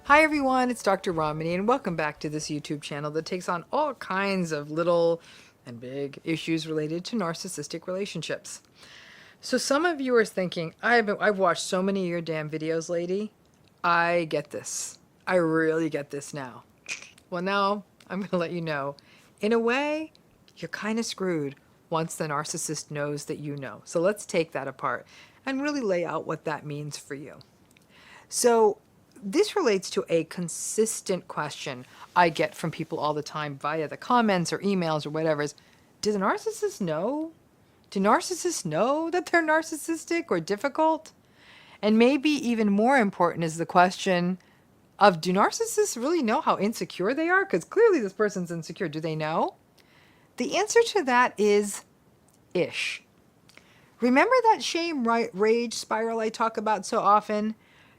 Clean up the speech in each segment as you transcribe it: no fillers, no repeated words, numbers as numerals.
Hi everyone, it's Dr. Ramani and welcome back to this YouTube channel that takes on all kinds of little and big issues related to narcissistic relationships. So some of you are thinking, I've watched so many of your damn videos, lady. I get this. I really get this now. Well, now I'm going to let you know. In a way, you're kind of screwed once the narcissist knows that you know. So let's take that apart and really lay out what that means for you. So this relates to a consistent question I get from people all the time via the comments or emails or whatever is, do the narcissists know? Do narcissists know that they're narcissistic or difficult? And maybe even more important is the question of, do narcissists really know how insecure they are? Because clearly this person's insecure. Do they know? The answer to that is ish. Remember that shame rage spiral I talk about so often?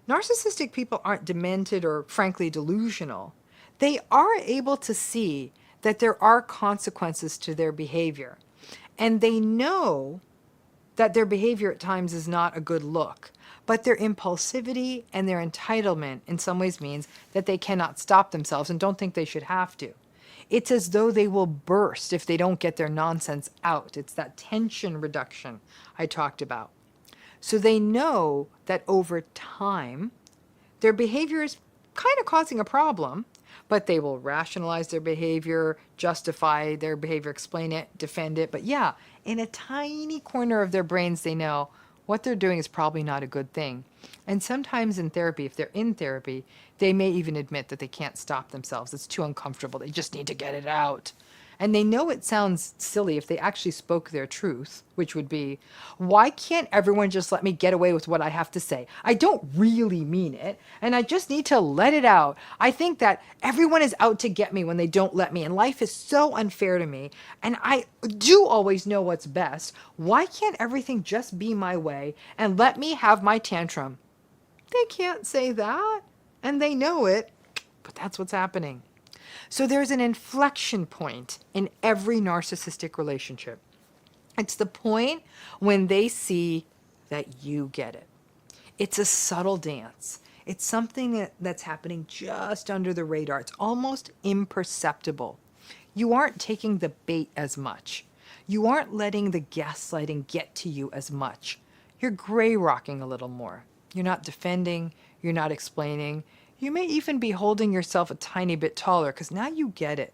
Narcissistic people aren't demented or frankly delusional. They are able to see that there are consequences to their behavior. And they know that their behavior at times is not a good look. But their impulsivity and their entitlement in some ways means that they cannot stop themselves and don't think they should have to. It's as though they will burst if they don't get their nonsense out. It's that tension reduction I talked about. So they know that over time, their behavior is kind of causing a problem, but they will rationalize their behavior, justify their behavior, explain it, defend it. But yeah, in a tiny corner of their brains, they know what they're doing is probably not a good thing. And sometimes in therapy, if they're in therapy, they may even admit that they can't stop themselves. It's too uncomfortable. They just need to get it out. And they know it sounds silly if they actually spoke their truth, which would be, why can't everyone just let me get away with what I have to say? I don't really mean it, and I just need to let it out. I think that everyone is out to get me when they don't let me, and life is so unfair to me, and I do always know what's best. Why can't everything just be my way and let me have my tantrum? They can't say that, and they know it, but that's what's happening. So there's an inflection point in every narcissistic relationship. It's the point when they see that you get it. It's a subtle dance. It's something that's happening just under the radar. It's almost imperceptible. You aren't taking the bait as much. You aren't letting the gaslighting get to you as much. You're gray rocking a little more. You're not defending. You're not explaining. You may even be holding yourself a tiny bit taller because now you get it.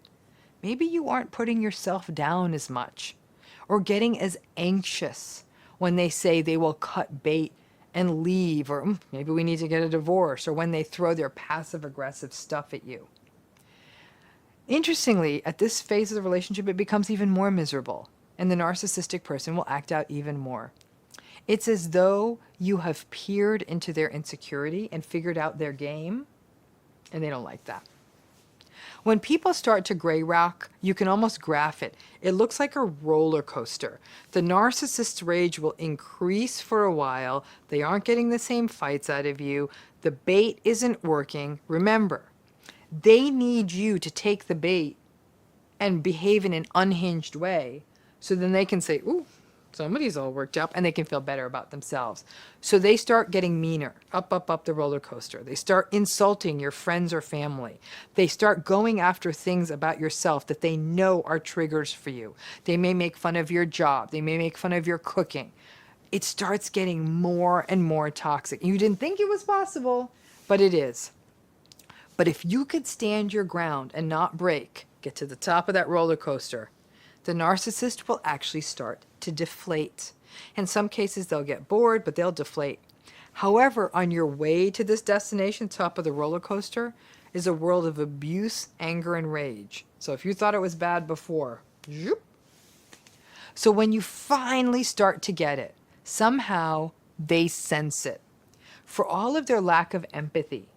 Maybe you aren't putting yourself down as much or getting as anxious when they say they will cut bait and leave, or maybe we need to get a divorce, or when they throw their passive aggressive stuff at you. Interestingly, at this phase of the relationship, it becomes even more miserable, and the narcissistic person will act out even more. It's as though you have peered into their insecurity and figured out their game, and they don't like that. When people start to gray rock, you can almost graph it. It looks like a roller coaster. The narcissist's rage will increase for a while. They aren't getting the same fights out of you. The bait isn't working. Remember, they need you to take the bait and behave in an unhinged way so then they can say, ooh, somebody's all worked up, and they can feel better about themselves. So they start getting meaner, up the roller coaster. They start insulting your friends or family. They start going after things about yourself that they know are triggers for you. They may make fun of your job. They may make fun of your cooking. It starts getting more and more toxic. You didn't think it was possible, but it is. But if you could stand your ground and not break, get to the top of that roller coaster, the narcissist will actually start to deflate. In some cases, they'll get bored, but they'll deflate. However, on your way to this destination, top of the roller coaster, is a world of abuse, anger, and rage. So if you thought it was bad before, zoop. So when you finally start to get it, somehow they sense it. For all of their lack of empathy,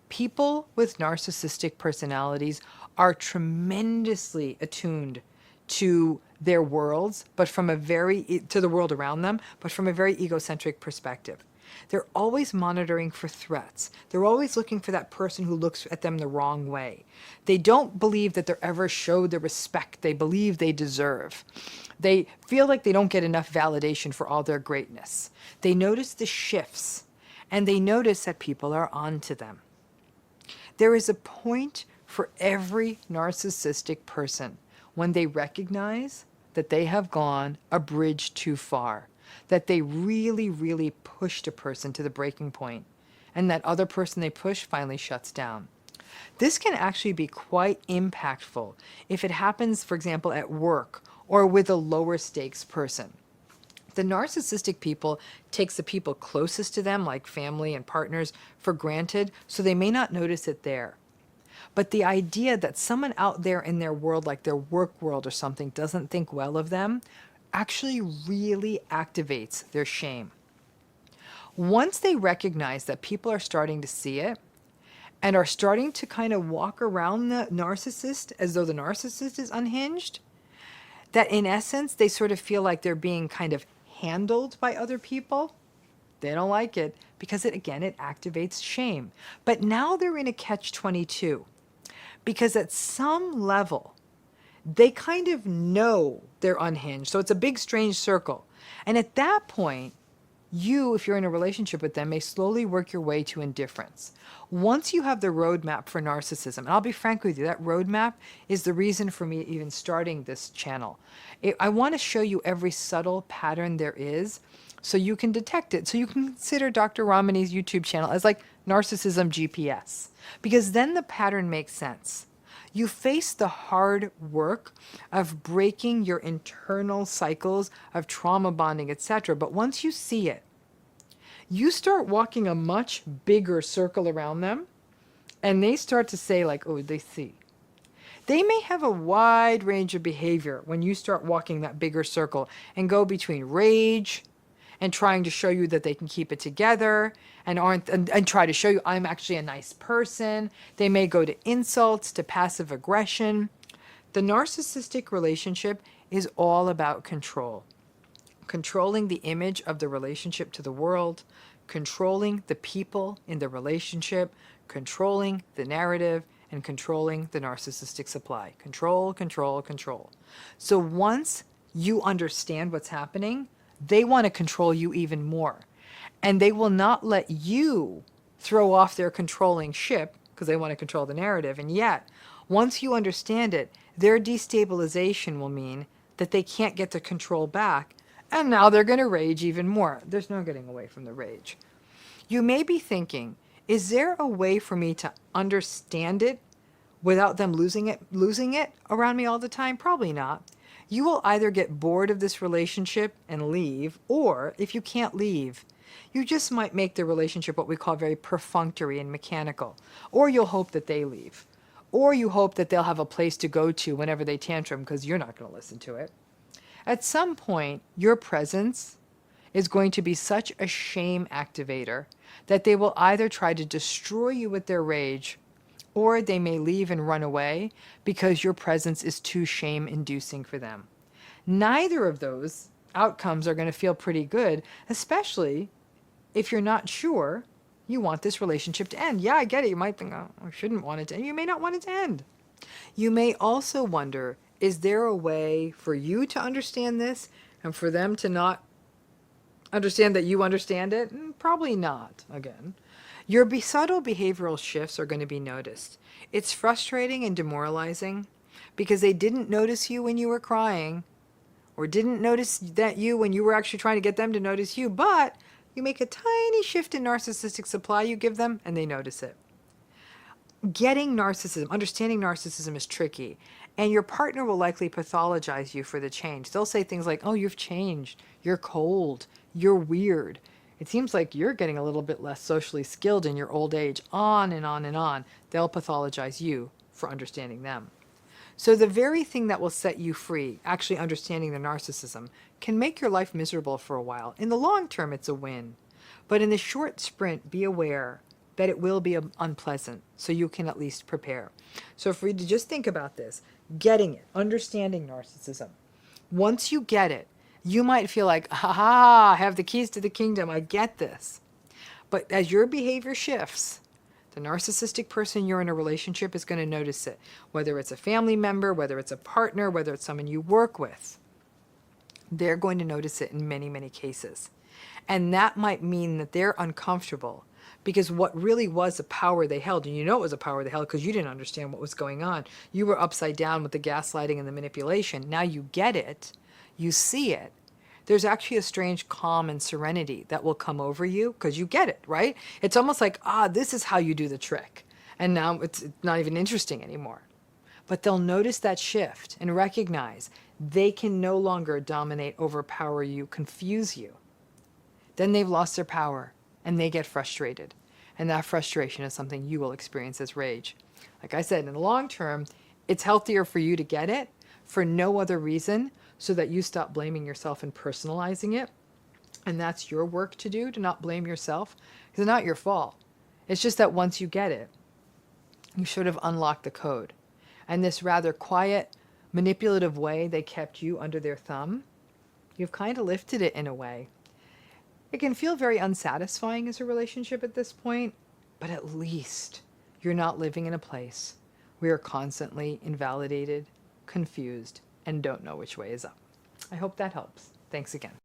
people with narcissistic personalities are tremendously attuned to their worlds, but from a to the world around them, but from a very egocentric perspective. They're always monitoring for threats. They're always looking for that person who looks at them the wrong way. They don't believe that they're ever showed the respect they believe they deserve. They feel like they don't get enough validation for all their greatness. They notice the shifts, and they notice that people are on to them. There is a point for every narcissistic person when they recognize that they have gone a bridge too far, that they really, really pushed a person to the breaking point, and that other person they push finally shuts down. This can actually be quite impactful if it happens, for example, at work or with a lower stakes person. The narcissistic people takes the people closest to them, like family and partners, for granted, so they may not notice it there. But the idea that someone out there in their world, like their work world or something, doesn't think well of them actually really activates their shame. Once they recognize that people are starting to see it and are starting to kind of walk around the narcissist as though the narcissist is unhinged, that in essence, they sort of feel like they're being kind of handled by other people. They don't like it because it activates shame. But now they're in a catch-22 because at some level, they kind of know they're unhinged. So it's a big, strange circle. And at that point, you, if you're in a relationship with them, may slowly work your way to indifference. Once you have the roadmap for narcissism, and I'll be frank with you, that roadmap is the reason for me even starting this channel. I want to show you every subtle pattern there is so you can detect it. So you can consider Dr. Ramani's YouTube channel as like Narcissism GPS, because then the pattern makes sense. You face the hard work of breaking your internal cycles of trauma bonding, etc. But once you see it, you start walking a much bigger circle around them, and they start to say like, oh, they see. They may have a wide range of behavior when you start walking that bigger circle and go between rage and trying to show you that they can keep it together and try to show you I'm actually a nice person. They may go to insults, to passive aggression. The narcissistic relationship is all about control. Controlling the image of the relationship to the world, controlling the people in the relationship, controlling the narrative, and controlling the narcissistic supply. Control, control, control. So once you understand what's happening, they want to control you even more. And they will not let you throw off their controlling ship because they want to control the narrative. And yet, once you understand it, their destabilization will mean that they can't get the control back. And now they're going to rage even more. There's no getting away from the rage. You may be thinking, is there a way for me to understand it without them losing it around me all the time? Probably not. You will either get bored of this relationship and leave, or if you can't leave, you just might make the relationship what we call very perfunctory and mechanical. Or you'll hope that they leave. Or you hope that they'll have a place to go to whenever they tantrum because you're not going to listen to it. At some point, your presence is going to be such a shame activator that they will either try to destroy you with their rage, or they may leave and run away because your presence is too shame-inducing for them. Neither of those outcomes are going to feel pretty good, especially if you're not sure you want this relationship to end. Yeah, I get it. You might think, oh, I shouldn't want it to end. You may not want it to end. You may also wonder, is there a way for you to understand this and for them to not understand that you understand it? Probably not, again. Your subtle behavioral shifts are going to be noticed. It's frustrating and demoralizing because they didn't notice you when you were crying, or didn't notice that you when you were actually trying to get them to notice you, but you make a tiny shift in narcissistic supply you give them and they notice it. Getting narcissism, understanding narcissism is tricky, and your partner will likely pathologize you for the change. They'll say things like, oh, you've changed, you're cold, you're weird. It seems like you're getting a little bit less socially skilled in your old age, on and on and on. They'll pathologize you for understanding them. So the very thing that will set you free, actually understanding the narcissism, can make your life miserable for a while. In the long term, it's a win. But in the short sprint, be aware that it will be unpleasant, so you can at least prepare. So if we just think about this, getting it, understanding narcissism. Once you get it, you might feel like, ha, I have the keys to the kingdom, I get this. But as your behavior shifts, the narcissistic person you're in a relationship is going to notice it. Whether it's a family member, whether it's a partner, whether it's someone you work with, they're going to notice it in many, many cases. And that might mean that they're uncomfortable Because what really was a power they held, and you know it was a power they held because you didn't understand what was going on. You were upside down with the gaslighting and the manipulation. Now you get it, you see it. There's actually a strange calm and serenity that will come over you because you get it, right? It's almost like, this is how you do the trick. And now it's not even interesting anymore. But they'll notice that shift and recognize they can no longer dominate, overpower you, confuse you. Then they've lost their power and they get frustrated. And that frustration is something you will experience as rage. Like I said, in the long term, it's healthier for you to get it for no other reason so that you stop blaming yourself and personalizing it. And that's your work to do, to not blame yourself. Because it's not your fault. It's just that once you get it, you should have unlocked the code. And this rather quiet, manipulative way they kept you under their thumb, you've kind of lifted it in a way. It can feel very unsatisfying as a relationship at this point, but at least you're not living in a place where you're constantly invalidated, confused, and don't know which way is up. I hope that helps. Thanks again.